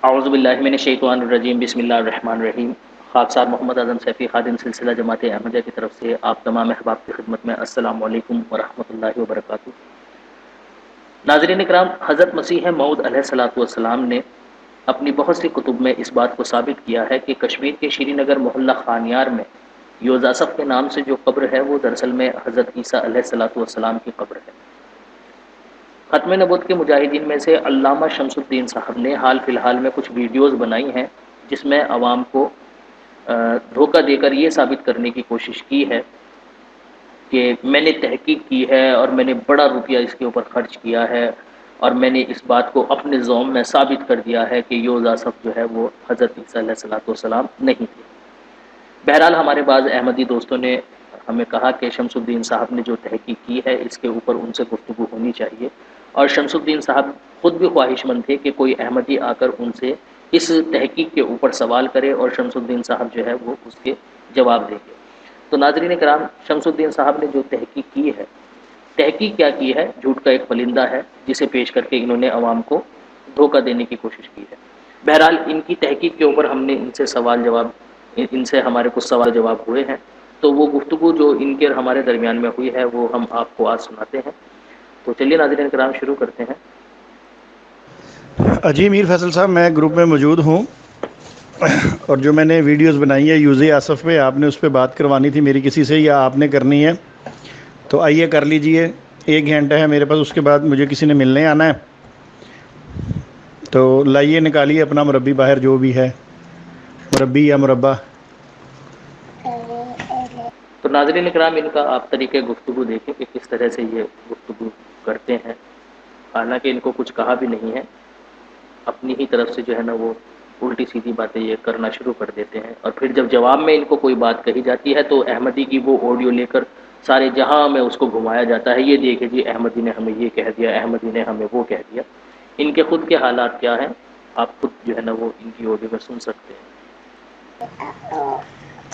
اعوذ باللہ من الشیطان الرجیم، بسم اللہ الرحمن الرحیم۔ خاکسار محمد اعظم سیفی خادم سلسلہ جماعت احمدیہ کی طرف سے آپ تمام احباب کی خدمت میں السلام علیکم ورحمۃ اللہ وبرکاتہ۔ ناظرین اکرام، حضرت مسیح موعود علیہ الصلوۃ والسلام نے اپنی بہت سی کتب میں اس بات کو ثابت کیا ہے کہ کشمیر کے شری نگر محلہ خانیار میں یوزاسف کے نام سے جو قبر ہے وہ دراصل میں حضرت عیسیٰ علیہ الصلوۃ والسلام کی قبر ہے۔ ختم نبوت کے مجاہدین میں سے علامہ شمس الدین صاحب نے حال فی الحال میں کچھ ویڈیوز بنائی ہیں جس میں عوام کو دھوکہ دے کر یہ ثابت کرنے کی کوشش کی ہے کہ میں نے تحقیق کی ہے اور میں نے بڑا روپیہ اس کے اوپر خرچ کیا ہے اور میں نے اس بات کو اپنے ذوم میں ثابت کر دیا ہے کہ یوزاسف جو ہے وہ حضرت عیسیٰ علیہ الصلوۃ والسلام نہیں تھے۔ بہرحال ہمارے بعض احمدی دوستوں نے ہمیں کہا کہ شمس الدین صاحب نے جو تحقیق کی ہے اس کے اوپر ان سے گفتگو ہونی چاہیے، اور شمس الدین صاحب خود بھی خواہش مند تھے کہ کوئی احمدی آ کر ان سے اس تحقیق کے اوپر سوال کرے اور شمس الدین صاحب جو ہے وہ اس کے جواب دیں گے۔ تو ناظرین کرام، شمس الدین صاحب نے جو تحقیق کی ہے، تحقیق کیا کی ہے؟ جھوٹ کا ایک پرندہ ہے جسے پیش کر کے انہوں نے عوام کو دھوکہ دینے کی کوشش کی ہے۔ بہرحال ان کی تحقیق کے اوپر ہم نے ان سے سوال جواب، ان سے ہمارے کچھ سوال جواب ہوئے ہیں، تو وہ گفتگو جو ان کے ہمارے درمیان میں ہوئی ہے وہ ہم آپ کو آج سناتے ہیں۔ تو چلیے ناظرین کرام شروع کرتے ہیں۔ جی میر فیصل صاحب، میں گروپ میں موجود ہوں اور جو میں نے ویڈیوز بنائی ہے یوزی آصف پہ، آپ نے اس پہ بات کروانی تھی میری کسی سے یا آپ نے کرنی ہے تو آئیے کر لیجئے۔ 1 گھنٹہ ہے میرے پاس، اس کے بعد مجھے کسی نے ملنے آنا ہے، تو لائیے نکالیے اپنا مربی باہر، جو بھی ہے مربی یا مربع۔ تو ناظرین کرام، ان کا آپ طریقہ گفتگو دیکھیں کہ کس طرح سے یہ گفتگو کرتے ہیں، حالانکہ ان کو کچھ کہا بھی نہیں ہے، اپنی ہی طرف سے جو ہے نا وہ الٹی سیدھی باتیں یہ کرنا شروع کر دیتے ہیں، اور پھر جب جواب میں ان کو کوئی بات کہی جاتی ہے تو احمدی کی وہ آڈیو لے کر سارے جہاں میں اس کو گھمایا جاتا ہے، یہ دیکھیں جی احمدی نے ہمیں یہ کہہ دیا، احمدی نے ہمیں وہ کہہ دیا۔ ان کے خود کے حالات کیا ہیں آپ خود جو ہے نا وہ ان کی آڈیو میں سن سکتے ہیں۔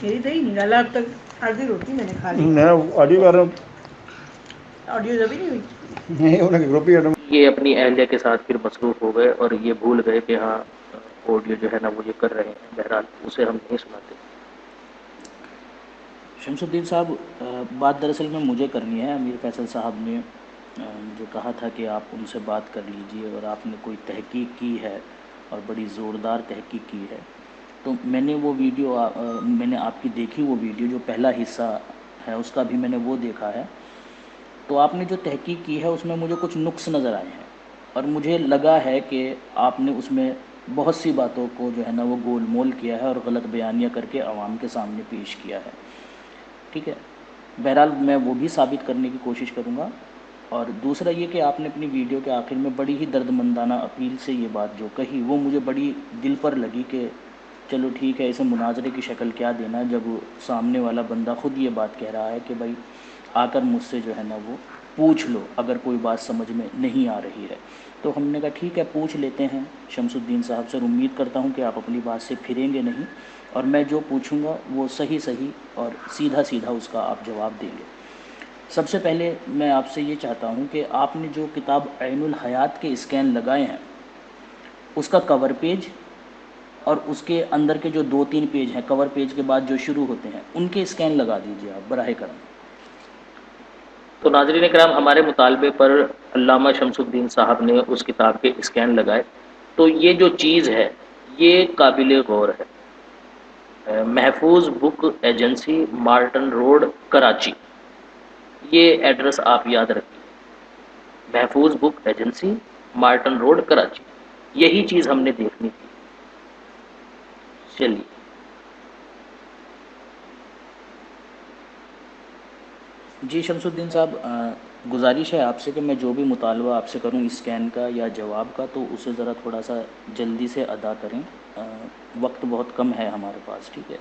میری تو ہی نہیں ڈالا اب تک، آدھی روٹی میں نے کھا لی، میں آڈیو کر رہا ہوں، آڈیو جب ہی نہیں ہوئی۔ نہیں انہوں نے گروپ ہی کرنا۔ یہ اپنی اہلیہ کے ساتھ پھر مصروف ہو گئے اور یہ بھول گئے کہ ہاں آڈیو جو ہے نا وہ یہ کر رہے ہیں، بہرحال اسے ہم نہیں سناتے۔ شمس الدین صاحب، بات دراصل میں مجھے کرنی ہے۔ امیر فیصل صاحب نے جو کہا تھا کہ آپ ان سے بات کر لیجئے اور آپ نے کوئی تحقیق کی ہے اور بڑی زوردار تحقیق کی ہے، تو میں نے وہ ویڈیو میں نے آپ کی دیکھی، وہ ویڈیو جو پہلا حصہ ہے اس کا بھی میں نے وہ دیکھا ہے، تو آپ نے جو تحقیق کی ہے اس میں مجھے کچھ نقص نظر آئے ہیں، اور مجھے لگا ہے کہ آپ نے اس میں بہت سی باتوں کو جو ہے نا وہ گول مول کیا ہے اور غلط بیانیہ کر کے عوام کے سامنے پیش کیا ہے۔ ٹھیک ہے، بہرحال میں وہ بھی ثابت کرنے کی کوشش کروں گا۔ اور دوسرا یہ کہ آپ نے اپنی ویڈیو کے آخر میں بڑی ہی درد مندانہ اپیل سے یہ بات جو کہی وہ مجھے بڑی دل پر لگی کہ چلو ٹھیک ہے، اسے مناظرے کی شکل کیا دینا جب سامنے والا بندہ خود یہ بات کہہ رہا ہے کہ بھائی آ کر مجھ سے جو ہے نا وہ پوچھ لو اگر کوئی بات سمجھ میں نہیں آ رہی ہے۔ تو ہم نے کہا ٹھیک ہے، پوچھ لیتے ہیں شمس الدین صاحب سے، اور امید کرتا ہوں کہ آپ اپنی بات سے پھریں گے نہیں اور میں جو پوچھوں گا وہ صحیح صحیح اور سیدھا سیدھا اس کا آپ جواب دیں گے۔ سب سے پہلے میں آپ سے یہ چاہتا ہوں کہ آپ نے جو کتاب عین الحیات کے اسکین لگائے ہیں اس کا کور پیج اور اس کے اندر کے جو 2-3 پیج ہیں کور پیج کے بعد جو شروع ہوتے ہیں ان کے اسکین لگا دیجیے آپ براہ کرم۔ تو ناظرین کرام، ہمارے مطالبے پر علامہ شمس الدین صاحب نے اس کتاب کے اسکین لگائے، تو یہ جو چیز ہے یہ قابل غور ہے۔ محفوظ بک ایجنسی، مارٹن روڈ، کراچی، یہ ایڈریس آپ یاد رکھیے، محفوظ بک ایجنسی، مارٹن روڈ، کراچی، یہی چیز ہم نے دیکھنی تھی۔ چلیے جی شمس الدین صاحب، گزارش ہے آپ سے کہ میں جو بھی مطالبہ آپ سے کروں اسکین کا یا جواب کا تو اسے ذرا تھوڑا سا جلدی سے ادا کریں، وقت بہت کم ہے ہمارے پاس۔ ٹھیک ہے،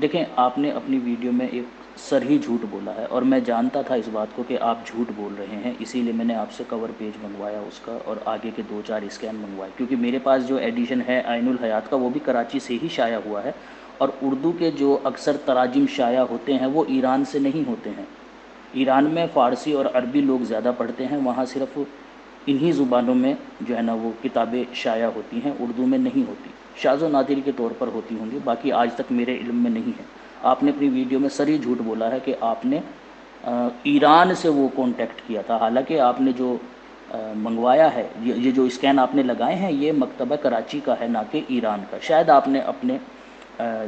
دیکھیں آپ نے اپنی ویڈیو میں ایک صریح جھوٹ بولا ہے اور میں جانتا تھا اس بات کو کہ آپ جھوٹ بول رہے ہیں، اسی لیے میں نے آپ سے کور پیج منگوایا اس کا اور آگے کے 2-4 اسکین منگوائے، کیونکہ میرے پاس جو ایڈیشن ہے عین الحیات کا وہ بھی کراچی سے ہی شائع ہوا ہے، اور اردو کے جو اکثر تراجم شائع ہوتے ہیں وہ ایران سے نہیں ہوتے ہیں۔ ایران میں فارسی اور عربی لوگ زیادہ پڑھتے ہیں، وہاں صرف انہی زبانوں میں جو ہے نا وہ کتابیں شائع ہوتی ہیں، اردو میں نہیں ہوتی، شاذ و نادر کے طور پر ہوتی ہوں گی، باقی آج تک میرے علم میں نہیں ہے۔ آپ نے اپنی ویڈیو میں سری جھوٹ بولا ہے کہ آپ نے ایران سے وہ کانٹیکٹ کیا تھا، حالانکہ آپ نے جو منگوایا ہے، یہ جو اسکین آپ نے لگائے ہیں، یہ مکتبہ کراچی کا ہے، نہ کہ ایران کا۔ شاید آپ نے اپنے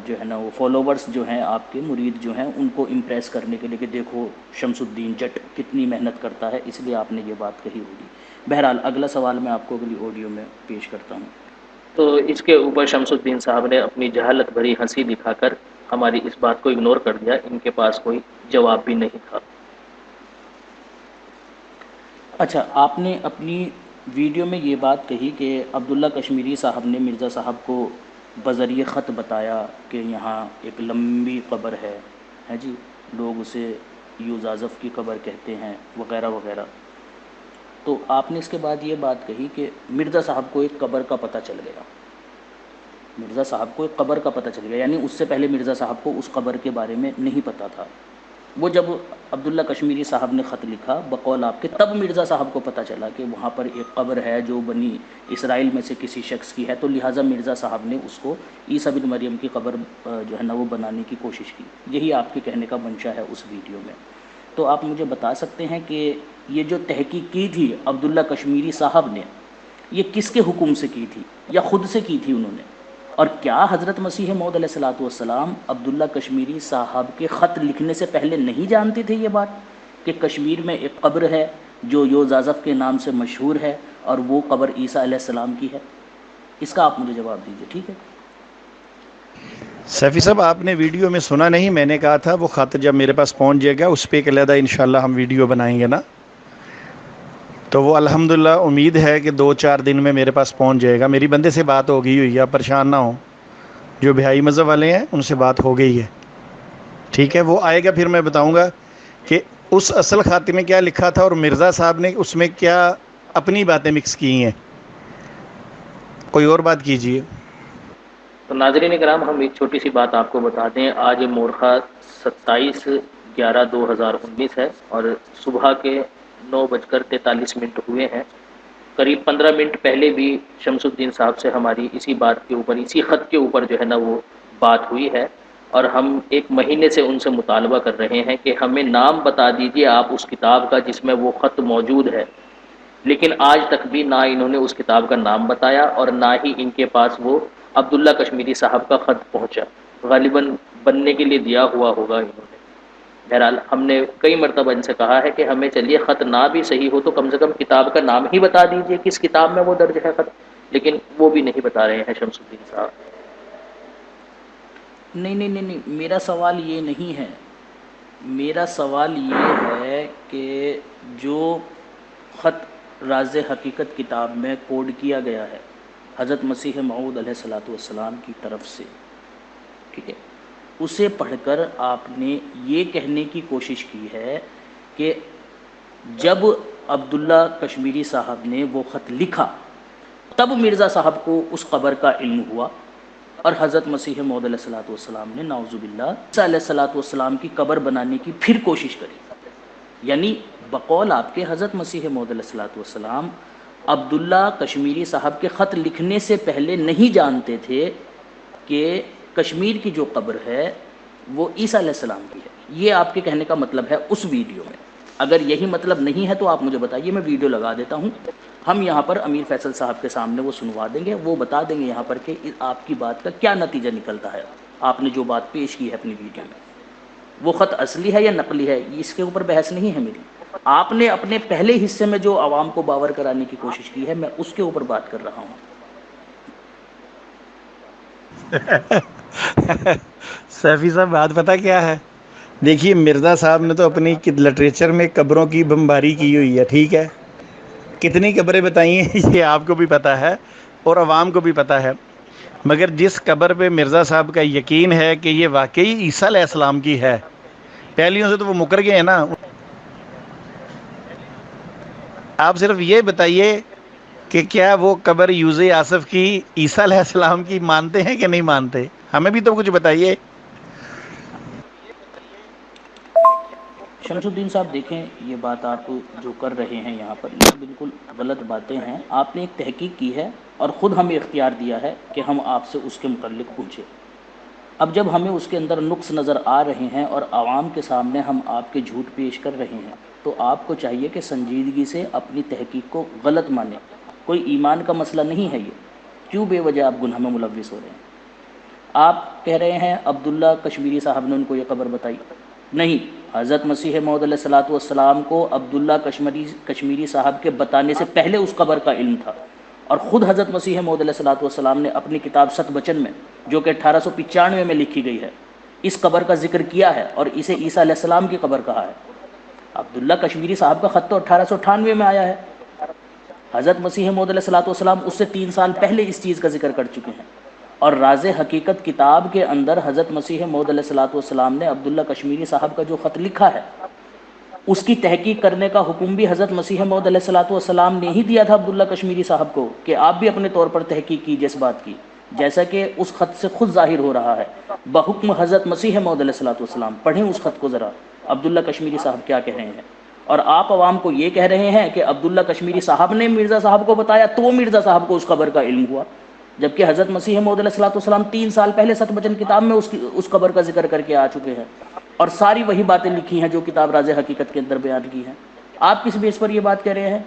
جو ہے نا وہ فالوورز جو ہیں، آپ کے مرید جو ہیں، ان کو امپریس کرنے کے لیے کہ دیکھو شمس الدین جٹ کتنی محنت کرتا ہے، اس لیے آپ نے یہ بات کہی ہوگی۔ بہرحال اگلا سوال میں آپ کو اگلی آڈیو میں پیش کرتا ہوں۔ تو اس کے اوپر شمس الدین صاحب نے اپنی جہالت بھری ہنسی دکھا کر ہماری اس بات کو اگنور کر دیا، ان کے پاس کوئی جواب بھی نہیں تھا۔ اچھا، آپ نے اپنی ویڈیو میں یہ بات کہی کہ عبداللہ کشمیری صاحب نے مرزا صاحب کو بذریعہ خط بتایا کہ یہاں ایک لمبی قبر ہے جی، لوگ اسے یوزازف کی قبر کہتے ہیں وغیرہ وغیرہ۔ تو آپ نے اس کے بعد یہ بات کہی کہ مرزا صاحب کو ایک قبر کا پتہ چل گیا، مرزا صاحب کو ایک قبر کا پتہ چل گیا، یعنی اس سے پہلے مرزا صاحب کو اس قبر کے بارے میں نہیں پتہ تھا۔ وہ جب عبداللہ کشمیری صاحب نے خط لکھا بقول آپ کے، تب مرزا صاحب کو پتہ چلا کہ وہاں پر ایک قبر ہے جو بنی اسرائیل میں سے کسی شخص کی ہے، تو لہٰذا مرزا صاحب نے اس کو عیسیٰ بن مریم کی قبر جو ہے نا وہ بنانے کی کوشش کی۔ یہی آپ کے کہنے کا منشا ہے اس ویڈیو میں۔ تو آپ مجھے بتا سکتے ہیں کہ یہ جو تحقیق کی تھی عبداللہ کشمیری صاحب نے، یہ کس کے حکم سے کی تھی یا خود سے کی تھی انہوں نے؟ اور کیا حضرت مسیح موعود علیہ الصلوۃ والسلام عبداللہ کشمیری صاحب کے خط لکھنے سے پہلے نہیں جانتے تھے یہ بات کہ کشمیر میں ایک قبر ہے جو یوزازف کے نام سے مشہور ہے اور وہ قبر عیسیٰ علیہ السلام کی ہے؟ اس کا آپ مجھے جواب دیجیے، ٹھیک ہے؟ سیفی صاحب، آپ نے ویڈیو میں سنا نہیں، میں نے کہا تھا وہ خط جب میرے پاس پہنچ جائے گا اس پہ ایک علیحدہ انشاءاللہ ہم ویڈیو بنائیں گے نا، تو وہ الحمدللہ امید ہے کہ 2-4 دن میں میرے پاس پہنچ جائے گا۔ میری بندے سے بات ہو گئی ہوئی ہے، آپ پریشان نہ ہوں، جو بہائی مذہب والے ہیں ان سے بات ہو گئی ہے، ٹھیک ہے؟ وہ آئے گا، پھر میں بتاؤں گا کہ اس اصل خط میں کیا لکھا تھا اور مرزا صاحب نے اس میں کیا اپنی باتیں مکس کی ہیں۔ کوئی اور بات کیجیے۔ تو ناظرین کرام، ہم ایک چھوٹی سی بات آپ کو بتا دیں، آج مورخہ 27/11/2019 ہے اور صبح کے 9:43 ہوئے ہیں۔ قریب 15 منٹ پہلے بھی شمس الدین صاحب سے ہماری اسی بات کے اوپر، اسی خط کے اوپر جو ہے نا وہ بات ہوئی ہے، اور ہم 1 مہینے سے ان سے مطالبہ کر رہے ہیں کہ ہمیں نام بتا دیجیے آپ اس کتاب کا جس میں وہ خط موجود ہے، لیکن آج تک بھی نہ انہوں نے اس کتاب کا نام بتایا اور نہ ہی ان کے پاس وہ عبداللہ کشمیری صاحب کا خط پہنچا۔ غالباً بننے کے لیے دیا ہوا ہوگا انہوں نے۔ بہرحال ہم نے کئی مرتبہ ان سے کہا ہے کہ ہمیں چلیے خط نہ بھی صحیح ہو تو کم سے کم کتاب کا نام ہی بتا دیجیے، کس کتاب میں وہ درج ہے خط، لیکن وہ بھی نہیں بتا رہے ہیں شمس الدین صاحب۔ نہیں، میرا سوال یہ نہیں ہے، میرا سوال یہ ہے کہ جو خط راز حقیقت کتاب میں کوڈ کیا گیا ہے حضرت مسیح موعود علیہ الصلوۃ والسلام کی طرف سے، ٹھیک ہے، اسے پڑھ کر آپ نے یہ کہنے کی کوشش کی ہے کہ جب عبداللہ کشمیری صاحب نے وہ خط لکھا تب مرزا صاحب کو اس قبر کا علم ہوا اور حضرت مسیح موعود علیہ الصلوۃ والسلام نے نعوذ باللہ عیسیٰ علیہ الصلوۃ والسلام کی قبر بنانے کی پھر کوشش کری۔ یعنی بقول آپ کے حضرت مسیح موعود علیہ الصلوۃ والسلام عبداللہ کشمیری صاحب کے خط لکھنے سے پہلے نہیں جانتے تھے کہ کشمیر کی جو قبر ہے وہ عیسیٰ علیہ السلام کی ہے۔ یہ آپ کے کہنے کا مطلب ہے اس ویڈیو میں۔ اگر یہی مطلب نہیں ہے تو آپ مجھے بتائیے، میں ویڈیو لگا دیتا ہوں، ہم یہاں پر امیر فیصل صاحب کے سامنے وہ سنوا دیں گے، وہ بتا دیں گے یہاں پر کہ آپ کی بات کا کیا نتیجہ نکلتا ہے۔ آپ نے جو بات پیش کی ہے اپنی ویڈیو میں، وہ خط اصلی ہے یا نقلی ہے، اس کے اوپر بحث نہیں ہے میری۔ آپ نے اپنے پہلے حصے میں جو عوام کو باور کرانے کی کوشش کی ہے، میں اس کے اوپر بات کر رہا ہوں۔ سیفی صاحب، بات پتہ کیا ہے؟ دیکھیے، مرزا صاحب نے تو اپنی لٹریچر میں قبروں کی بمباری کی ہوئی ہے، ٹھیک ہے؟ کتنی قبریں بتائی ہیں یہ آپ کو بھی پتہ ہے اور عوام کو بھی پتہ ہے، مگر جس قبر پہ مرزا صاحب کا یقین ہے کہ یہ واقعی عیسیٰ علیہ السلام کی ہے، پہلیوں سے تو وہ مکر گئے ہیں نا۔ آپ صرف یہ بتائیے کہ کیا وہ قبر یوز آصف کی عیسیٰ علیہ السلام کی مانتے ہیں کہ نہیں مانتے؟ ہمیں بھی تو کچھ بتائیے۔ شمس الدین صاحب دیکھیں، یہ بات آپ جو کر رہے ہیں یہاں پر یہ بالکل غلط باتیں ہیں. آپ نے ایک تحقیق کی ہے اور خود ہمیں اختیار دیا ہے کہ ہم آپ سے اس کے متعلق پوچھیں. اب جب ہمیں اس کے اندر نقص نظر آ رہے ہیں اور عوام کے سامنے ہم آپ کے جھوٹ پیش کر رہے ہیں تو آپ کو چاہیے کہ سنجیدگی سے اپنی تحقیق کو غلط مانیں. کوئی ایمان کا مسئلہ نہیں ہے یہ. کیوں بے وجہ آپ گناہ میں ملوث ہو رہے ہیں؟ آپ کہہ رہے ہیں عبداللہ کشمیری صاحب نے ان کو یہ قبر بتائی. نہیں، حضرت مسیح موعود علیہ الصلاۃ والسلام کو عبداللہ کشمیری صاحب کے بتانے سے پہلے اس قبر کا علم تھا. اور خود حضرت مسیح موعود علیہ الصلاۃ والسلام نے اپنی کتاب ست بچن میں، جو کہ 1895 میں لکھی گئی ہے، اس قبر کا ذکر کیا ہے اور اسے عیسیٰ علیہ السلام کی قبر کہا ہے. عبداللہ کشمیری صاحب کا خط تو 1898 میں آیا ہے. حضرت مسیح موعود علیہ الصلاۃ والسلام اس سے 3 سال پہلے اس چیز کا ذکر کر چکے ہیں. اور راز حقیقت کتاب کے اندر حضرت مسیح موعود علیہ الصلاۃ والسلام نے عبداللہ کشمیری صاحب کا جو خط لکھا ہے اس کی تحقیق کرنے کا حکم بھی حضرت مسیح موعود علیہ الصلاۃ والسلام نے ہی دیا تھا عبداللہ کشمیری صاحب کو کہ آپ بھی اپنے طور پر تحقیق کیجیے اس بات کی، جیسا کہ اس خط سے خود ظاہر ہو رہا ہے بحکم حضرت مسیح موعود علیہ الصلاۃ والسلام. پڑھیں اس خط کو ذرا، عبداللہ کشمیری صاحب کیا کہہ رہے ہیں. اور آپ عوام کو یہ کہہ رہے ہیں کہ عبداللہ کشمیری صاحب نے مرزا صاحب کو بتایا تو مرزا صاحب کو اس خبر کا علم ہوا، جبکہ حضرت مسیح موعود علیہ الصلاۃ والسلام 3 سال پہلے ست بچن کتاب میں اس خبر کا ذکر کر کے آ چکے ہیں اور ساری وہی باتیں لکھی ہیں جو کتاب راز حقیقت کے اندر بیان کی ہیں. آپ کس بیس پر یہ بات کہہ رہے ہیں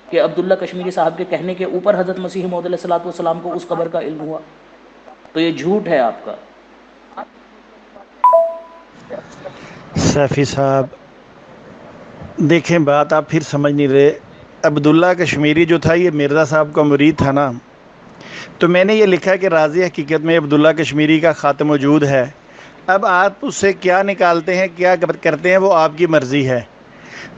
کہ عبداللہ کشمیری صاحب کے کہنے کے اوپر حضرت مسیح موعود علیہ الصلاۃ والسلام کو اس خبر کا علم ہوا؟ تو یہ جھوٹ ہے آپ کا. سیفی صاحب دیکھیں، بات آپ پھر سمجھ نہیں رہے. عبداللہ کشمیری جو تھا یہ مرزا صاحب کا مرید تھا نا، تو میں نے یہ لکھا کہ راز حقیقت میں عبداللہ کشمیری کا خط موجود ہے. اب آپ اس سے کیا نکالتے ہیں، کیا کرتے ہیں، وہ آپ کی مرضی ہے.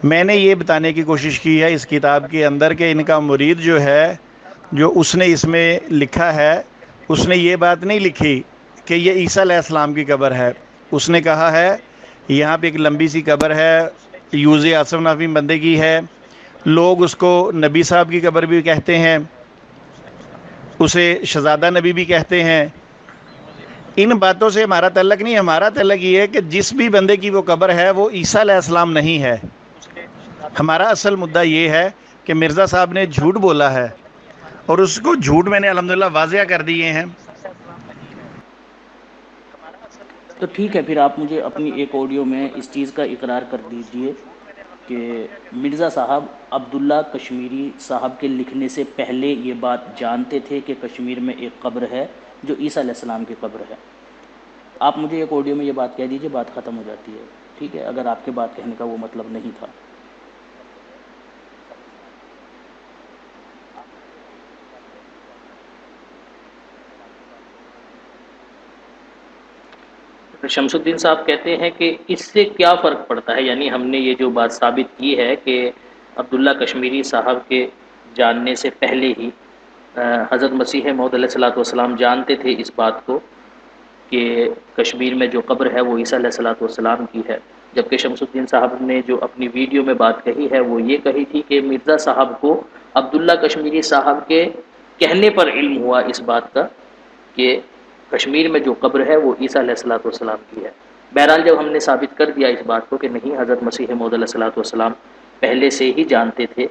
میں نے یہ بتانے کی کوشش کی ہے اس کتاب کے اندر کہ ان کا مرید جو ہے، جو اس نے اس میں لکھا ہے، اس نے یہ بات نہیں لکھی کہ یہ عیسیٰ علیہ السلام کی قبر ہے. اس نے کہا ہے یہاں پہ ایک لمبی سی قبر ہے، یوز آصف نافی بندے کی ہے، لوگ اس کو نبی صاحب کی قبر بھی کہتے ہیں، اسے شہزادہ نبی بھی کہتے ہیں. ان باتوں سے ہمارا تعلق نہیں. ہمارا تعلق یہ ہے کہ جس بھی بندے کی وہ قبر ہے وہ عیسیٰ علیہ السلام نہیں ہے. ہمارا اصل مدعا یہ ہے کہ مرزا صاحب نے جھوٹ بولا ہے اور اس کو جھوٹ میں نے الحمدللہ واضح کر دیے ہیں. تو ٹھیک ہے، پھر آپ مجھے اپنی ایک آڈیو میں اس چیز کا اقرار کر دیجئے کہ مرزا صاحب عبداللہ کشمیری صاحب کے لکھنے سے پہلے یہ بات جانتے تھے کہ کشمیر میں ایک قبر ہے جو عیسیٰ علیہ السلام کی قبر ہے. آپ مجھے ایک آڈیو میں یہ بات کہہ دیجئے، بات ختم ہو جاتی ہے. ٹھیک ہے، اگر آپ کے بات کہنے کا وہ مطلب نہیں تھا. شمس الدین صاحب کہتے ہیں کہ اس سے کیا فرق پڑتا ہے، یعنی ہم نے یہ جو بات ثابت کی ہے کہ عبداللہ کشمیری صاحب کے جاننے سے پہلے ہی حضرت مسیح موعود علیہ الصلاۃ والسلام جانتے تھے اس بات کو کہ کشمیر میں جو قبر ہے وہ عیسیٰ علیہ الصلاۃ والسلام کی ہے. جبکہ شمس الدین صاحب نے جو اپنی ویڈیو میں بات کہی ہے وہ یہ کہی تھی کہ مرزا صاحب کو عبداللہ کشمیری صاحب کے کہنے پر علم ہوا اس بات کا کہ کشمیر میں جو قبر ہے وہ عیسیٰ علیہ الصلاۃ والسلام کی ہے. بہرحال جب ہم نے ثابت کر دیا اس بات کو کہ نہیں، حضرت مسیح موعود علیہ الصلاۃ والسلام پہلے سے ہی جانتے تھے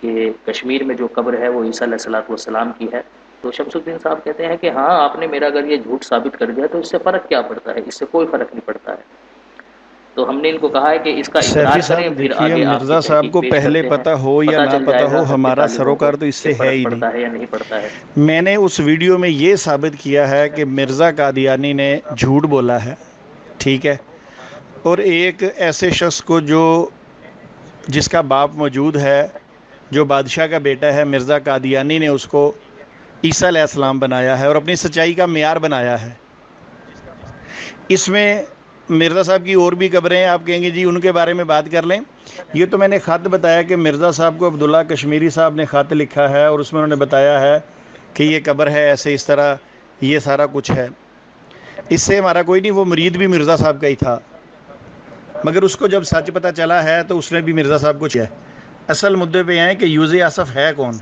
کہ کشمیر میں جو قبر ہے وہ عیسیٰ علیہ الصلاۃ والسلام کی ہے، تو شمس الدین صاحب کہتے ہیں کہ ہاں، آپ نے میرا اگر یہ جھوٹ ثابت کر دیا تو اس سے فرق کیا پڑتا ہے، اس سے کوئی فرق نہیں پڑتا ہے. تو ہم نے ان کو کہا ہے کہ اس کا سیفی اقرار کریں، صاحب پھر دیکھیے، آگے آپ کی مرزا صاحب تحقیق کو پیش پہلے کرتے ہیں. پتہ ہو یا پتہ نہ چل پتہ جائے گا ہو، سب کے ہمارا طالبوں کو سروکار تو اس کہ سے ہے فرق ہی پڑتا ہے نہیں. یا نہیں پڑتا ہے. میں نے اس ویڈیو میں یہ ثابت کیا ہے کہ مرزا قادیانی نے جھوٹ بولا ہے، ٹھیک ہے، اور ایک ایسے شخص کو جس کا باپ موجود ہے، جو بادشاہ کا بیٹا ہے، مرزا قادیانی نے اس کو عیسیٰ علیہ السلام بنایا ہے اور اپنی سچائی کا معیار بنایا ہے. اس میں مرزا صاحب کی اور بھی قبریں ہیں، آپ کہیں گے جی ان کے بارے میں بات کر لیں. یہ تو میں نے خط بتایا کہ مرزا صاحب کو عبداللہ کشمیری صاحب نے خط لکھا ہے اور اس میں انہوں نے بتایا ہے کہ یہ قبر ہے، ایسے اس طرح یہ سارا کچھ ہے. اس سے ہمارا کوئی نہیں، وہ مرید بھی مرزا صاحب کا ہی تھا، مگر اس کو جب سچ پتہ چلا ہے تو اس نے بھی مرزا صاحب کو کیا ہے. اصل مدعے پہ ہیں کہ یوز آصف ہے کون.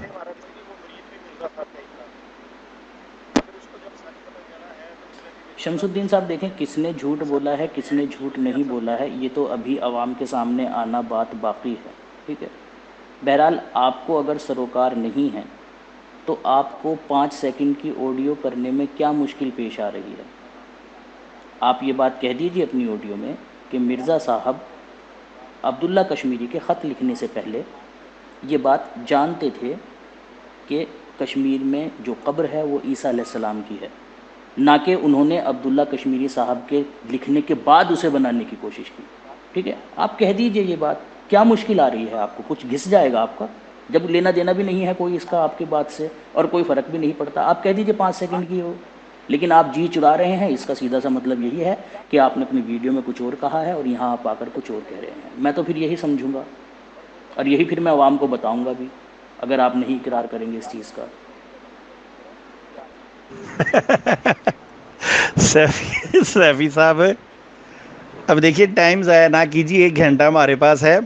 شمس الدین صاحب دیکھیں، کس نے جھوٹ بولا ہے کس نے جھوٹ نہیں بولا ہے یہ تو ابھی عوام کے سامنے آنا بات باقی ہے، ٹھیک ہے۔ بہرحال آپ کو اگر سروکار نہیں ہے تو آپ کو 5 سیکنڈ کی آڈیو کرنے میں کیا مشکل پیش آ رہی ہے؟ آپ یہ بات کہہ دیجیے اپنی آڈیو میں کہ مرزا صاحب عبداللہ کشمیری کے خط لکھنے سے پہلے یہ بات جانتے تھے کہ کشمیر میں جو قبر ہے وہ عیسیٰ علیہ السلام کی ہے، نہ کہ انہوں نے عبداللہ کشمیری صاحب کے لکھنے کے بعد اسے بنانے کی کوشش کی، ٹھیک ہے۔ آپ کہہ دیجئے یہ بات، کیا مشکل آ رہی ہے آپ کو؟ کچھ گھس جائے گا آپ کا، جب لینا دینا بھی نہیں ہے کوئی اس کا آپ کی بات سے اور کوئی فرق بھی نہیں پڑتا۔ آپ کہہ دیجئے 5 سیکنڈ کی ہو، لیکن آپ جی چرا رہے ہیں، اس کا سیدھا سا مطلب یہی ہے کہ آپ نے اپنی ویڈیو میں کچھ اور کہا ہے اور یہاں آپ آ کر کچھ اور کہہ رہے ہیں۔ میں تو پھر یہی سمجھوں گا اور یہی پھر میں عوام کو بتاؤں گا بھی، اگر آپ نہیں اقرار کریں گے اس چیز کا۔ سیفی صاحب اب دیکھیے ٹائم ضائع نہ کیجیے، 1 گھنٹہ ہمارے پاس ہے۔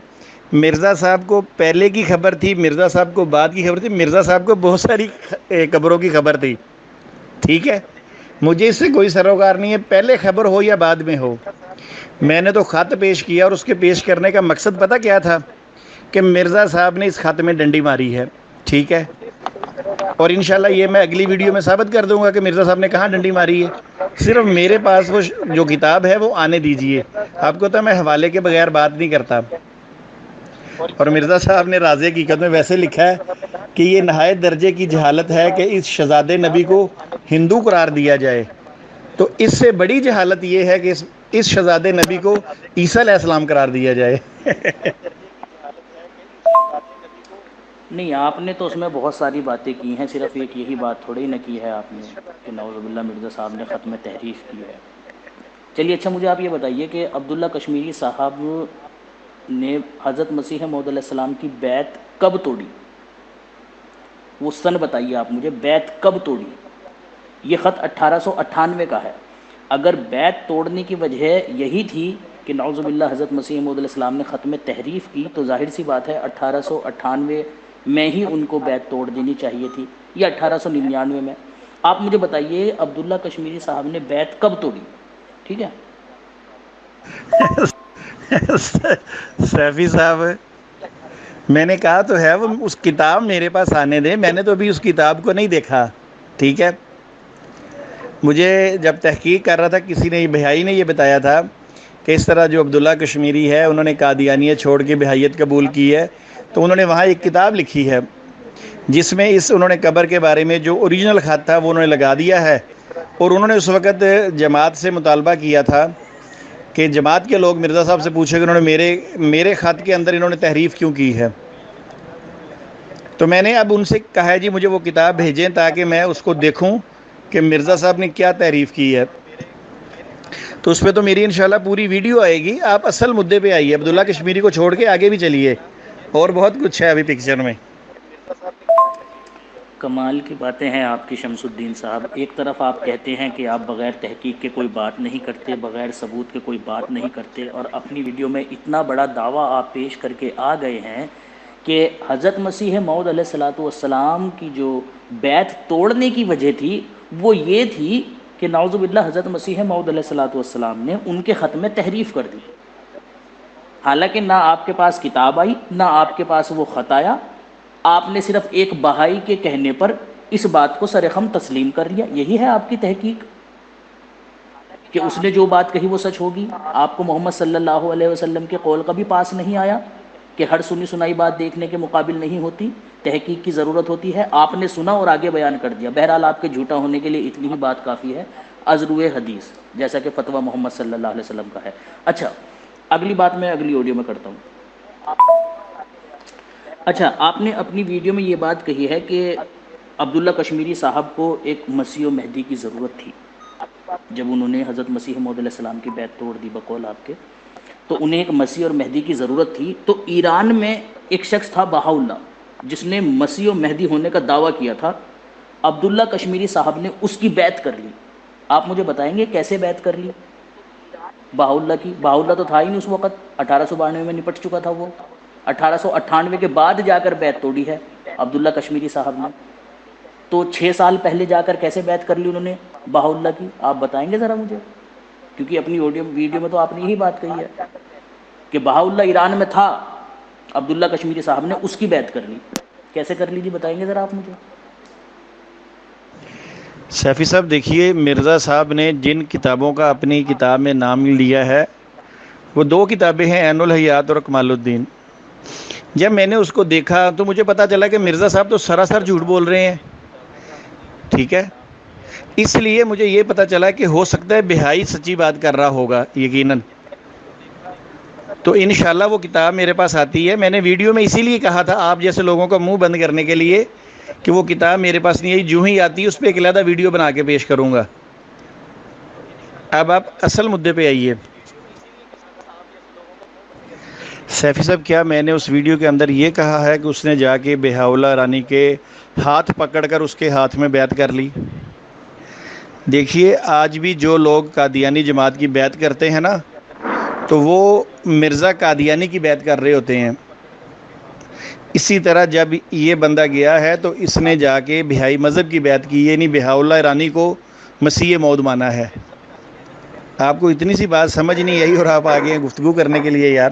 مرزا صاحب کو پہلے کی خبر تھی، مرزا صاحب کو بعد کی خبر تھی، مرزا صاحب کو بہت ساری قبروں کی خبر تھی، ٹھیک ہے۔ مجھے اس سے کوئی سروکار نہیں ہے، پہلے خبر ہو یا بعد میں ہو۔ میں نے تو خط پیش کیا اور اس کے پیش کرنے کا مقصد پتہ کیا تھا؟ کہ مرزا صاحب نے اس خط میں ڈنڈی ماری ہے، ٹھیک ہے۔ اور انشاءاللہ یہ میں اگلی ویڈیو میں ثابت کر دوں گا کہ مرزا صاحب نے کہاں ڈنڈی ماری ہے۔ صرف میرے پاس وہ جو کتاب ہے وہ آنے دیجئے۔ آپ کو تو میں حوالے کے بغیر بات نہیں کرتا۔ اور مرزا صاحب نے راز حقیقت میں ویسے لکھا ہے کہ یہ نہایت درجے کی جہالت ہے کہ اس شہزادے نبی کو ہندو قرار دیا جائے۔ تو اس سے بڑی جہالت یہ ہے کہ اس شہزادے نبی کو عیسیٰ علیہ السلام قرار دیا جائے۔ نہیں، آپ نے تو اس میں بہت ساری باتیں کی ہیں، صرف ایک یہی بات تھوڑی نہ کی ہے آپ نے کہ نعوذ باللہ مرزا صاحب نے خط میں تحریف کی ہے۔ چلیے اچھا، مجھے آپ یہ بتائیے کہ عبداللہ کشمیری صاحب نے حضرت مسیح موعود علیہ السلام کی بیعت کب توڑی؟ وہ سن بتائیے آپ مجھے، بیعت کب توڑی؟ یہ خط 1898 کا ہے۔ اگر بیعت توڑنے کی وجہ یہی تھی کہ نعوذ باللہ حضرت مسیح موعود علیہ السلام نے خط میں تحریف کی، تو ظاہر سی بات ہے 1898 میں ہی ان کو بیعت توڑ دینی چاہیے تھی، یا 1899 میں۔ آپ مجھے بتائیے عبداللہ کشمیری صاحب نے بیعت کب توڑی؟ ٹھیک ہے۔ سیفی صاحب میں نے کہا تو ہے وہ اس کتاب میرے پاس آنے دیں، میں نے تو ابھی اس کتاب کو نہیں دیکھا، ٹھیک ہے۔ مجھے جب تحقیق کر رہا تھا کسی نے، بہائی نے یہ بتایا تھا کہ اس طرح جو عبداللہ کشمیری ہے انہوں نے قادیانیت چھوڑ کے بہائیت قبول کی ہے، تو انہوں نے وہاں ایک کتاب لکھی ہے جس میں انہوں نے قبر کے بارے میں جو اوریجنل خط تھا وہ انہوں نے لگا دیا ہے۔ اور انہوں نے اس وقت جماعت سے مطالبہ کیا تھا کہ جماعت کے لوگ مرزا صاحب سے پوچھے کہ انہوں نے میرے خط کے اندر انہوں نے تحریف کیوں کی ہے۔ تو میں نے اب ان سے کہا ہے جی مجھے وہ کتاب بھیجیں تاکہ میں اس کو دیکھوں کہ مرزا صاحب نے کیا تحریف کی ہے۔ تو اس پہ تو میری انشاءاللہ پوری ویڈیو آئے گی۔ آپ اصل مدعے پہ آئیے، عبداللہ کشمیری کو چھوڑ کے آگے بھی چلیے، اور بہت کچھ ہے ابھی پکچر میں۔ کمال کی باتیں ہیں آپ کی شمس الدین صاحب۔ ایک طرف آپ کہتے ہیں کہ آپ بغیر تحقیق کے کوئی بات نہیں کرتے، بغیر ثبوت کے کوئی بات نہیں کرتے، اور اپنی ویڈیو میں اتنا بڑا دعویٰ آپ پیش کر کے آ گئے ہیں کہ حضرت مسیح موعود علیہ السلام کی جو بیعت توڑنے کی وجہ تھی وہ یہ تھی کہ نعوذ باللہ حضرت مسیح موعود علیہ السلام نے ان کے خط میں تحریف کر دی۔ حالانکہ نہ آپ کے پاس کتاب آئی، نہ آپ کے پاس وہ خط آیا، آپ نے صرف ایک بہائی کے کہنے پر اس بات کو سرخم تسلیم کر لیا۔ یہی ہے آپ کی تحقیق کہ اس نے جو بات کہی وہ سچ ہوگی۔ آپ کو محمد صلی اللہ علیہ وسلم کے قول کا بھی پاس نہیں آیا کہ ہر سنی سنائی بات دیکھنے کے مقابل نہیں ہوتی، تحقیق کی ضرورت ہوتی ہے۔ آپ نے سنا اور آگے بیان کر دیا۔ بہرحال آپ کے جھوٹا ہونے کے لیے اتنی ہی بات کافی ہے، از روئے حدیث، جیسا کہ فتویٰ محمد صلی اللہ علیہ وسلم کا ہے۔ اچھا، اگلی بات میں اگلی آڈیو میں کرتا ہوں۔ اچھا، آپ نے اپنی ویڈیو میں یہ بات کہی ہے کہ عبداللہ کشمیری صاحب کو ایک مسیح و مہدی کی ضرورت تھی۔ جب انہوں نے حضرت مسیح موعود علیہ السلام کی بیعت توڑ دی بقول آپ کے، تو انہیں ایک مسیح اور مہدی کی ضرورت تھی۔ تو ایران میں ایک شخص تھا بہاء اللہ، جس نے مسیح و مہدی ہونے کا دعویٰ کیا تھا۔ عبداللہ کشمیری صاحب نے اس کی بیعت کر لی۔ آپ مجھے بتائیں گے کیسے بیعت کر لی بہاء اللہ کی؟ بہاء اللہ تو تھا ہی نہیں اس وقت، 1892 میں نپٹ چکا تھا وہ۔ 1898 کے بعد جا کر بیعت توڑی ہے عبداللہ کشمیری صاحب نے۔ تو 6 سال پہلے جا کر کیسے بیعت کر لی انہوں نے؟ بہاءاللہ کی؟ آپ بتائیں گے ذرا مجھے، کیونکہ اپنی ویڈیو میں تو آپ نے یہی بات کہی ہے کہ بہاءاللہ ایران میں تھا، عبداللہ کشمیری صاحب نے اس کی بیعت کر لی. کیسے کر لی جی، بتائیں گے ذرا آپ مجھے. سیفی صاحب دیکھیے، مرزا صاحب نے جن کتابوں کا اپنی کتاب میں نام لیا ہے وہ 2 کتابیں ہیں، عین الحیات اور کمال الدین. جب میں نے اس کو دیکھا تو مجھے پتا چلا کہ مرزا صاحب تو سراسر جھوٹ بول رہے ہیں. ٹھیک ہے، اس لیے مجھے یہ پتا چلا کہ ہو سکتا ہے بہائی سچی بات کر رہا ہوگا یقیناً. تو انشاءاللہ وہ کتاب میرے پاس آتی ہے. میں نے ویڈیو میں اسی لیے کہا تھا آپ جیسے لوگوں کا منہ بند کرنے کے لیے کہ وہ کتاب میرے پاس نہیں آئی، جو ہی آتی ہے اس پہ ایک علیحدہ ویڈیو بنا کے پیش کروں گا. اب آپ اصل مدعے پہ آئیے. سیفی صاحب، کیا میں نے اس ویڈیو کے اندر یہ کہا ہے کہ اس نے جا کے بہاءاللہ رانی کے ہاتھ پکڑ کر اس کے ہاتھ میں بیعت کر لی؟ دیکھیے، آج بھی جو لوگ قادیانی جماعت کی بیعت کرتے ہیں نا، تو وہ مرزا قادیانی کی بیعت کر رہے ہوتے ہیں. اسی طرح جب یہ بندہ گیا ہے تو اس نے جا کے بہائی مذہب کی بیعت کی، یعنی بہاءاللہ رانی کو مسیح موعود مانا ہے. آپ کو اتنی سی بات سمجھ نہیں آئی اور آپ آگے ہیں گفتگو کرنے کے لیے؟ یار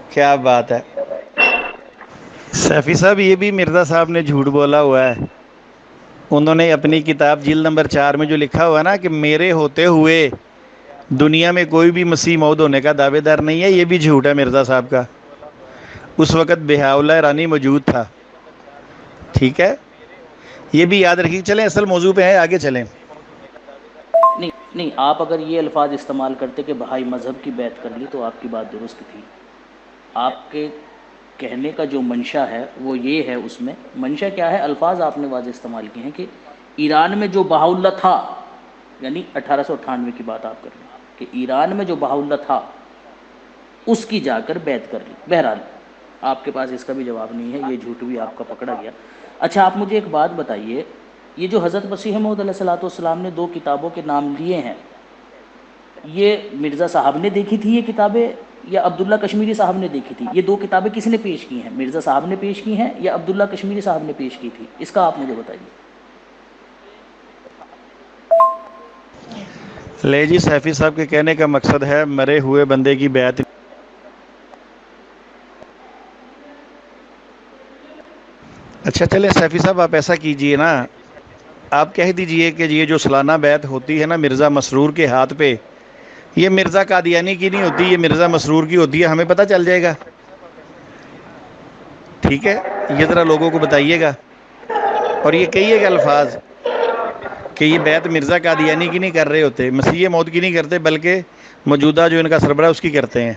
کیا بات ہے. سیفی صاحب، یہ بھی مرزا صاحب نے جھوٹ بولا ہوا ہے. انہوں نے اپنی کتاب جلد نمبر 4 میں جو لکھا ہوا نا کہ میرے ہوتے ہوئے دنیا میں کوئی بھی مسیح موعود ہونے کا دعوے دار نہیں ہے، یہ بھی جھوٹ ہے مرزا صاحب کا. اس وقت بہاءاللہ رانی موجود تھا. ٹھیک ہے، یہ بھی یاد رکھیے. چلیں اصل موضوع پہ ہیں، آگے چلیں. نہیں، آپ اگر یہ الفاظ استعمال کرتے کہ بہائی مذہب کی بیعت کر لی تو آپ کی بات درست تھی. آپ کے کہنے کا جو منشا ہے وہ یہ ہے، اس میں منشا کیا ہے، الفاظ آپ نے واضح استعمال کیے ہیں کہ ایران میں جو بہاءاللہ تھا، یعنی 1898 کی بات آپ کر رہے ہیں کہ ایران میں جو بہاءاللہ تھا اس کی جا کر بیعت کر لی. بہرحال آپ کے پاس اس کا بھی جواب نہیں ہے، یہ جھوٹ بھی آپ کا پکڑا گیا. اچھا، آپ مجھے ایک بات بتائیے، یہ جو حضرت مسیح موعود علیہ الصلوۃ والسلام نے 2 کتابوں کے نام لیے ہیں، یہ مرزا صاحب نے دیکھی تھی یہ کتابیں یا عبداللہ کشمیری صاحب نے دیکھی تھی؟ یہ 2 کتابیں کس نے پیش کی ہیں، مرزا صاحب نے پیش کی ہیں یا عبداللہ کشمیری صاحب نے پیش کی تھی؟ اس کا آپ مجھے بتائیے. لے جی، سیفی صاحب کے کہنے کا مقصد ہے مرے ہوئے بندے کی بیعت. اچھا چلے سیفی صاحب، آپ ایسا کیجئے نا، آپ کہہ دیجئے کہ یہ جو سالانہ بیعت ہوتی ہے نا مرزا مسرور کے ہاتھ پہ، یہ مرزا قادیانی کی نہیں ہوتی، یہ مرزا مسرور کی ہوتی ہے. ہمیں پتہ چل جائے گا. ٹھیک ہے، یہ ذرا لوگوں کو بتائیے گا اور یہ کہیے گا الفاظ کہ یہ بیعت مرزا قادیانی کی نہیں کر رہے ہوتے، مسیح موعود کی نہیں کرتے، بلکہ موجودہ جو ان کا سربراہ اس کی کرتے ہیں.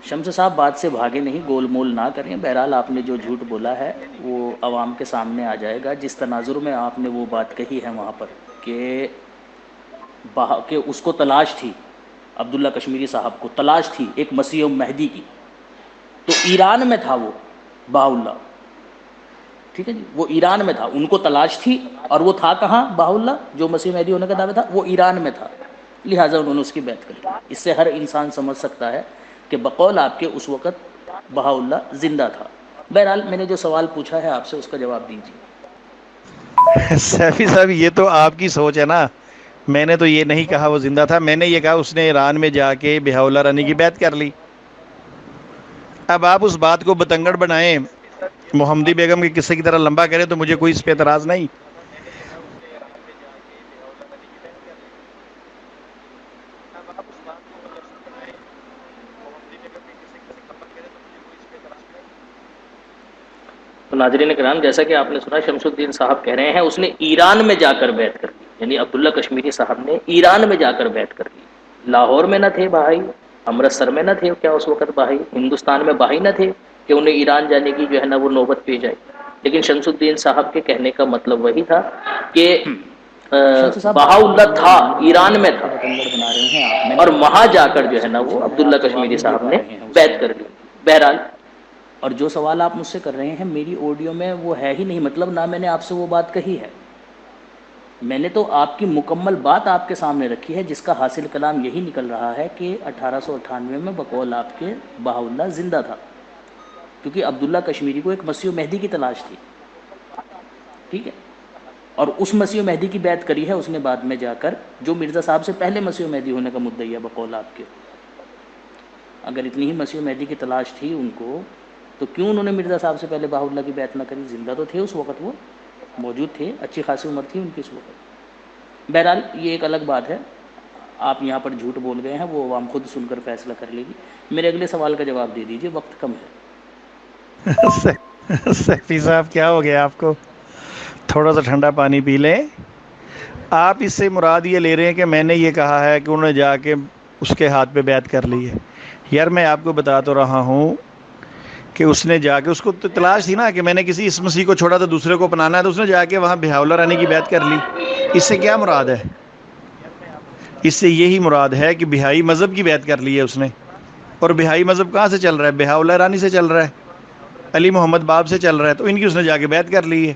شمس صاحب، بات سے بھاگے نہیں، گول مول نہ کریں. بہرحال آپ نے جو جھوٹ بولا ہے وہ عوام کے سامنے آ جائے گا. جس تناظر میں آپ نے وہ بات کہی ہے وہاں پر کہ اس کو تلاش تھی، عبداللہ کشمیری صاحب کو تلاش تھی ایک مسیح مہدی کی، تو ایران میں تھا وہ بہاءاللہ. ٹھیک ہے جی، وہ ایران میں تھا، ان کو تلاش تھی. اور وہ تھا کہاں بہاءاللہ جو مسیح مہدی ہونے کا دعویٰ تھا؟ وہ ایران میں تھا. لہٰذا انہوں نے اس کی بیعت کر لی. اس سے ہر انسان سمجھ سکتا ہے کہ بقول آپ کے اس وقت بہاءاللہ زندہ تھا. بہرحال میں نے جو سوال پوچھا ہے آپ سے اس کا جواب دیجیے. سیفی صاحب، یہ تو آپ کی سوچ ہے نا. میں نے تو یہ نہیں کہا وہ زندہ تھا، میں نے یہ کہا اس نے ایران میں جا کے بہاءاللہ رانی کی بیعت کر لی. اب آپ اس بات کو بتنگڑ بنائیں، محمدی بیگم کے قصے کی طرح لمبا کریں تو مجھے کوئی اس پہ اعتراض نہیں. تو ناظرین کرام، جیسا کہ آپ نے سنا شمس الدین صاحب کہہ رہے ہیں اس نے ایران میں جا کر بیعت کر لی، یعنی عبداللہ کشمیری صاحب نے ایران میں جا کر بیعت کر لی. لاہور میں نہ تھے بہائی، امرتسر میں نہ تھے کیا اس وقت بہائی، ہندوستان میں بہائی نہ تھے کہ انہیں ایران جانے کی جو ہے نا وہ نوبت پیش آئی. لیکن شمس الدین صاحب کے کہنے کا مطلب وہی تھا کہ بہاءاللہ تھا، ایران میں تھا، اور وہاں جا کر جو ہے نا وہ عبداللہ کشمیری صاحب نے بیعت کر لی. بہرحال، اور جو سوال آپ مجھ سے کر رہے ہیں میری آڈیو میں وہ ہے ہی نہیں، مطلب نہ میں نے آپ سے وہ بات کہی ہے. میں نے تو آپ کی مکمل بات آپ کے سامنے رکھی ہے، جس کا حاصل کلام یہی نکل رہا ہے کہ 1898 میں بقول آپ کے بہاءاللہ زندہ تھا، کیونکہ عبداللہ کشمیری کو ایک مسیح مہدی کی تلاش تھی. ٹھیک ہے، اور اس مسیح مہدی کی بیعت کری ہے اس نے بعد میں جا کر، جو مرزا صاحب سے پہلے مسیح مہدی ہونے کا مدعی ہے بقول آپ کے۔ اگر اتنی ہی مسیح مہدی کی تلاش تھی ان کو تو کیوں انہوں نے مرزا صاحب سے پہلے بہاء اللہ کی بیعت نہ کری؟ زندہ تو تھے اس وقت، وہ موجود تھے، اچھی خاصی عمر تھی ان کی اس وقت۔ بہرحال یہ ایک الگ بات ہے، آپ یہاں پر جھوٹ بول گئے ہیں، وہ عوام خود سن کر فیصلہ کر لے گی۔ میرے اگلے سوال کا جواب دے دیجیے، وقت کم ہے۔ سیفی صاحب کیا ہو گیا آپ کو؟ تھوڑا سا ٹھنڈا پانی پی لیں۔ آپ اس سے مراد یہ لے رہے ہیں کہ میں نے یہ کہا ہے کہ انہوں نے جا کے اس کے ہاتھ پہ بیعت کر لی ہے؟ یار میں آپ کو بتا تو رہا ہوں کہ اس نے جا کے، اس کو تو تلاش تھی نا کہ میں نے کسی اس مسیح کو چھوڑا تو دوسرے کو اپنانا ہے، تو اس نے جا کے وہاں بہاء اللہ رانی کی بیعت کر لی۔ اس سے کیا مراد ہے؟ اس سے یہی مراد ہے کہ بہائی مذہب کی بیعت کر لی ہے اس نے۔ اور بہائی مذہب کہاں سے چل رہا ہے؟ بہاء اللہ رانی سے چل رہا ہے، علی محمد باب سے چل رہا ہے، تو ان کی اس نے جا کے بیعت کر لی ہے۔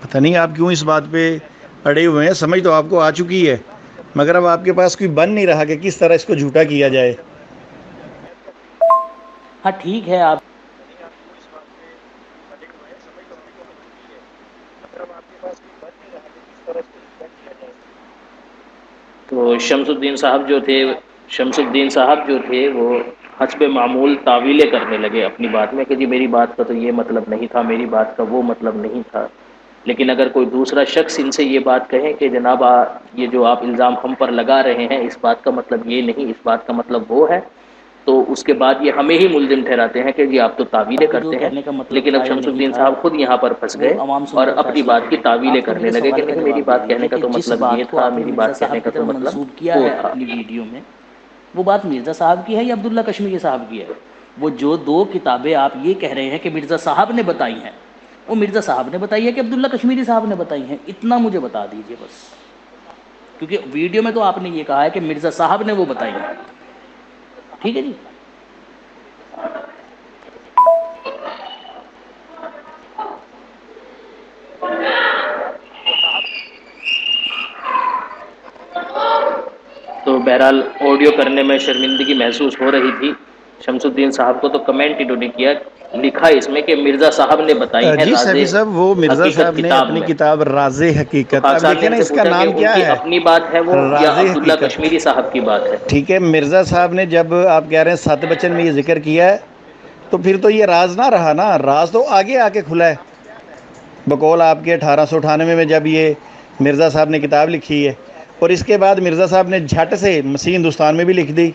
پتہ نہیں آپ کیوں اس بات پہ اڑے ہوئے ہیں، سمجھ تو آپ کو آ چکی ہے، مگر اب آپ کے پاس کوئی بن نہیں رہا کہ کس طرح اس کو جھوٹا کیا جائے۔ ہاں ٹھیک ہے، آپ تو شمس الدین صاحب جو تھے وہ حسب معمول تعویلیں کرنے لگے اپنی بات میں کہ جی میری بات کا تو یہ مطلب نہیں تھا، میری بات کا وہ مطلب نہیں تھا۔ لیکن اگر کوئی دوسرا شخص ان سے یہ بات کہے کہ جناب یہ جو آپ الزام ہم پر لگا رہے ہیں اس بات کا مطلب یہ نہیں، اس بات کا مطلب وہ ہے، تو اس کے بعد یہ ہمیں ہی ملزم ٹھہراتے ہیں کہ جی آپ تو تعویلیں کو جو کرتے ہیں۔ کہنے کا مطلب لیکن تھا اب یا جی شمس جی الدین جی صاحب خود یہاں پر پھنس جی گئے جی اور جی اپنی بات کی جی تعویلیں جی کرنے لگے کہ نہیں میری بات کہنے کا تو جی مطلب جی یہ جی تھا، جی میری جی بات جی کہنے کا جی تو جی مطلب جی یہ تھا۔ جس بات کو آپ نے مرزا صاحب کی طرف منسوب کیا ہے اپنی ویڈیو میں، وہ بات مرزا صاحب کی ہے یا عبداللہ کشمیری صاحب کی ہے؟ وہ جو دو کتابیں آپ یہ کہہ رہے ہیں کہ مرزا صاحب نے بتائی ہیں، وہ مرزا صاحب نے بتائی ہے کہ عبداللہ کشمیری صاحب نے بتائی ہیں؟ اتنا مجھے بتا دیجئے بس، کیونکہ ویڈیو میں تو آپ نے یہ کہا ہے کہ مرزا صاحب نے وہ بتائی ہیں۔ ٹھیک ہے جی۔ تو بہرحال آڈیو کرنے میں شرمندگی محسوس ہو رہی تھی۔ شمس الدین صاحب کو تو کمنٹ انہوں نے کیا، لکھا اس میں کہ مرزا صاحب نے بتائی ہے جی راز سیفی صاحب، وہ مرزا حقیقت صاحب نے کتاب اپنی میں۔ کتاب راز تو حقیقت، خاک اب صاحب نے دیکھیں ان نا سے اس کا پوچھا کہ نام ان کیا کی ہے، اپنی بات ہے وہ یا راز عبداللہ حقیقت۔ کشمیری صاحب کی بات ہے؟ ٹھیک ہے، مرزا صاحب نے جب آپ کہہ رہے ہیں 7 بچن میں یہ ذکر کیا ہے تو پھر تو یہ راز نہ رہا نا، راز تو آگے آ کے کھلا ہے بقول آپ کے 1898 میں جب یہ مرزا صاحب نے کتاب لکھی ہے، اور اس کے بعد مرزا صاحب نے جھٹ سے مسیح ہندوستان میں بھی لکھ دی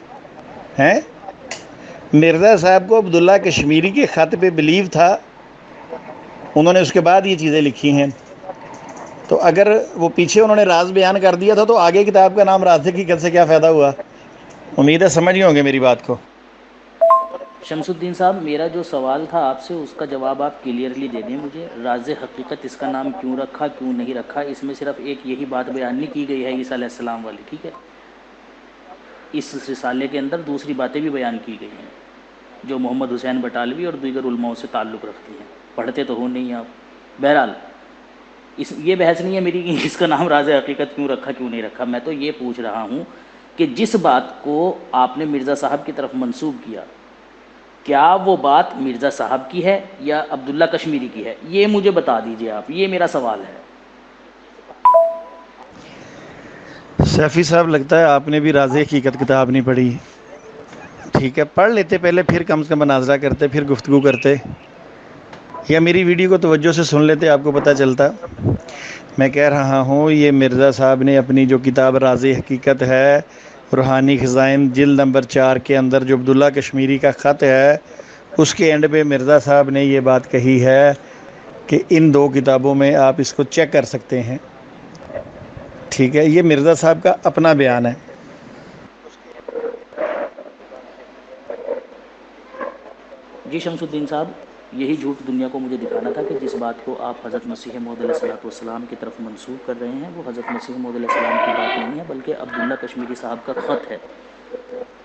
ہیں۔ مرزا صاحب کو عبداللہ کشمیری کے خط پہ بلیو تھا، انہوں نے اس کے بعد یہ چیزیں لکھی ہیں، تو اگر وہ پیچھے انہوں نے راز بیان کر دیا تھا تو آگے کتاب کا نام راز حقیقت سے کیا فائدہ ہوا؟ امید ہے سمجھ گئے ہوں گے میری بات کو۔ شمس الدین صاحب، میرا جو سوال تھا آپ سے اس کا جواب آپ کلیئرلی دے دیں مجھے۔ راز حقیقت اس کا نام کیوں رکھا، کیوں نہیں رکھا؟ اس میں صرف ایک یہی بات بیان نہیں کی گئی ہے عیسیٰ علیہ السلام والی، ٹھیک ہے؟ اس رسالے کے اندر دوسری باتیں بھی بیان کی گئی ہیں جو محمد حسین بٹالوی اور دیگر علماء سے تعلق رکھتی ہیں، پڑھتے تو ہو نہیں آپ۔ بہرحال یہ بحث نہیں ہے میری کہ اس کا نام راز حقیقت کیوں رکھا کیوں نہیں رکھا، میں تو یہ پوچھ رہا ہوں کہ جس بات کو آپ نے مرزا صاحب کی طرف منسوب کیا، کیا وہ بات مرزا صاحب کی ہے یا عبداللہ کشمیری کی ہے؟ یہ مجھے بتا دیجئے آپ، یہ میرا سوال ہے۔ سیفی صاحب لگتا ہے آپ نے بھی راز حقیقت کتاب نہیں پڑھی۔ ٹھیک ہے، پڑھ لیتے پہلے، پھر کم سے کم مناظرہ کرتے، پھر گفتگو کرتے، یا میری ویڈیو کو توجہ سے سن لیتے، آپ کو پتہ چلتا۔ میں کہہ رہا ہوں یہ مرزا صاحب نے اپنی جو کتاب راز حقیقت ہے، روحانی خزائن جلد نمبر 4 کے اندر جو عبداللہ کشمیری کا خط ہے، اس کے اینڈ پہ مرزا صاحب نے یہ بات کہی ہے کہ ان 2 کتابوں میں آپ اس کو چیک کر سکتے ہیں۔ ٹھیک ہے، یہ مرزا صاحب کا اپنا بیان ہے۔ جی شمس الدین صاحب، یہی جھوٹ دنیا کو مجھے دکھانا تھا کہ جس بات کو آپ حضرت مسیح موعود علیہ الصلوۃ والسلام کی طرف منسوب کر رہے ہیں وہ حضرت مسیح موعود علیہ السلام کی بات نہیں ہے بلکہ عبداللہ کشمیری صاحب کا خط ہے۔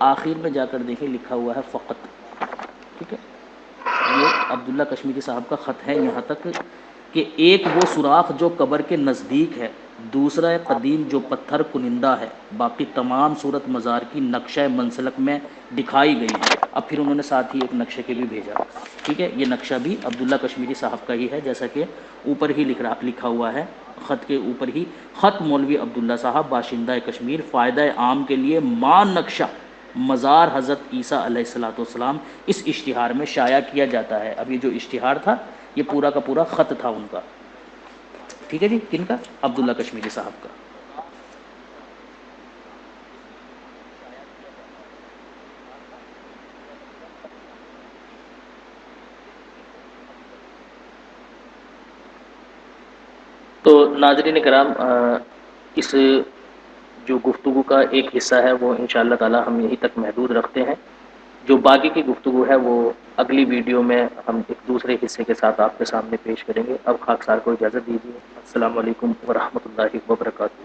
آخر میں جا کر دیکھیں لکھا ہوا ہے فقط، ٹھیک ہے؟ یہ عبداللہ کشمیری صاحب کا خط ہے، یہاں تک کہ ایک وہ سوراخ جو قبر کے نزدیک ہے، دوسرا قدیم جو پتھر کنندہ ہے، باقی تمام صورت مزار کی نقشہ منسلک میں دکھائی گئی ہیں۔ اب پھر انہوں نے ساتھ ہی ایک نقشے کے بھی بھیجا، ٹھیک ہے، یہ نقشہ بھی عبداللہ کشمیری صاحب کا ہی ہے، جیسا کہ اوپر ہی لکھا ہوا ہے، خط کے اوپر ہی، خط مولوی عبداللہ صاحب باشندہ کشمیر، فائدہ عام کے لیے ماں نقشہ مزار حضرت عیسیٰ علیہ السلام اس اشتہار میں شائع کیا جاتا ہے۔ اب یہ جو اشتہار تھا یہ پورا کا پورا خط تھا ان کا، ٹھیک ہے جی، کن کا؟ عبداللہ کشمیری صاحب کا۔ تو ناظرین کرام، اس جو گفتگو کا ایک حصہ ہے وہ انشاءاللہ تعالی ہم یہیں تک محدود رکھتے ہیں، جو باقی کی گفتگو ہے وہ اگلی ویڈیو میں ہم ایک دوسرے حصے کے ساتھ آپ کے سامنے پیش کریں گے۔ اب خاکسار کو اجازت دیجیے، السلام علیکم ورحمۃ اللہ وبرکاتہ۔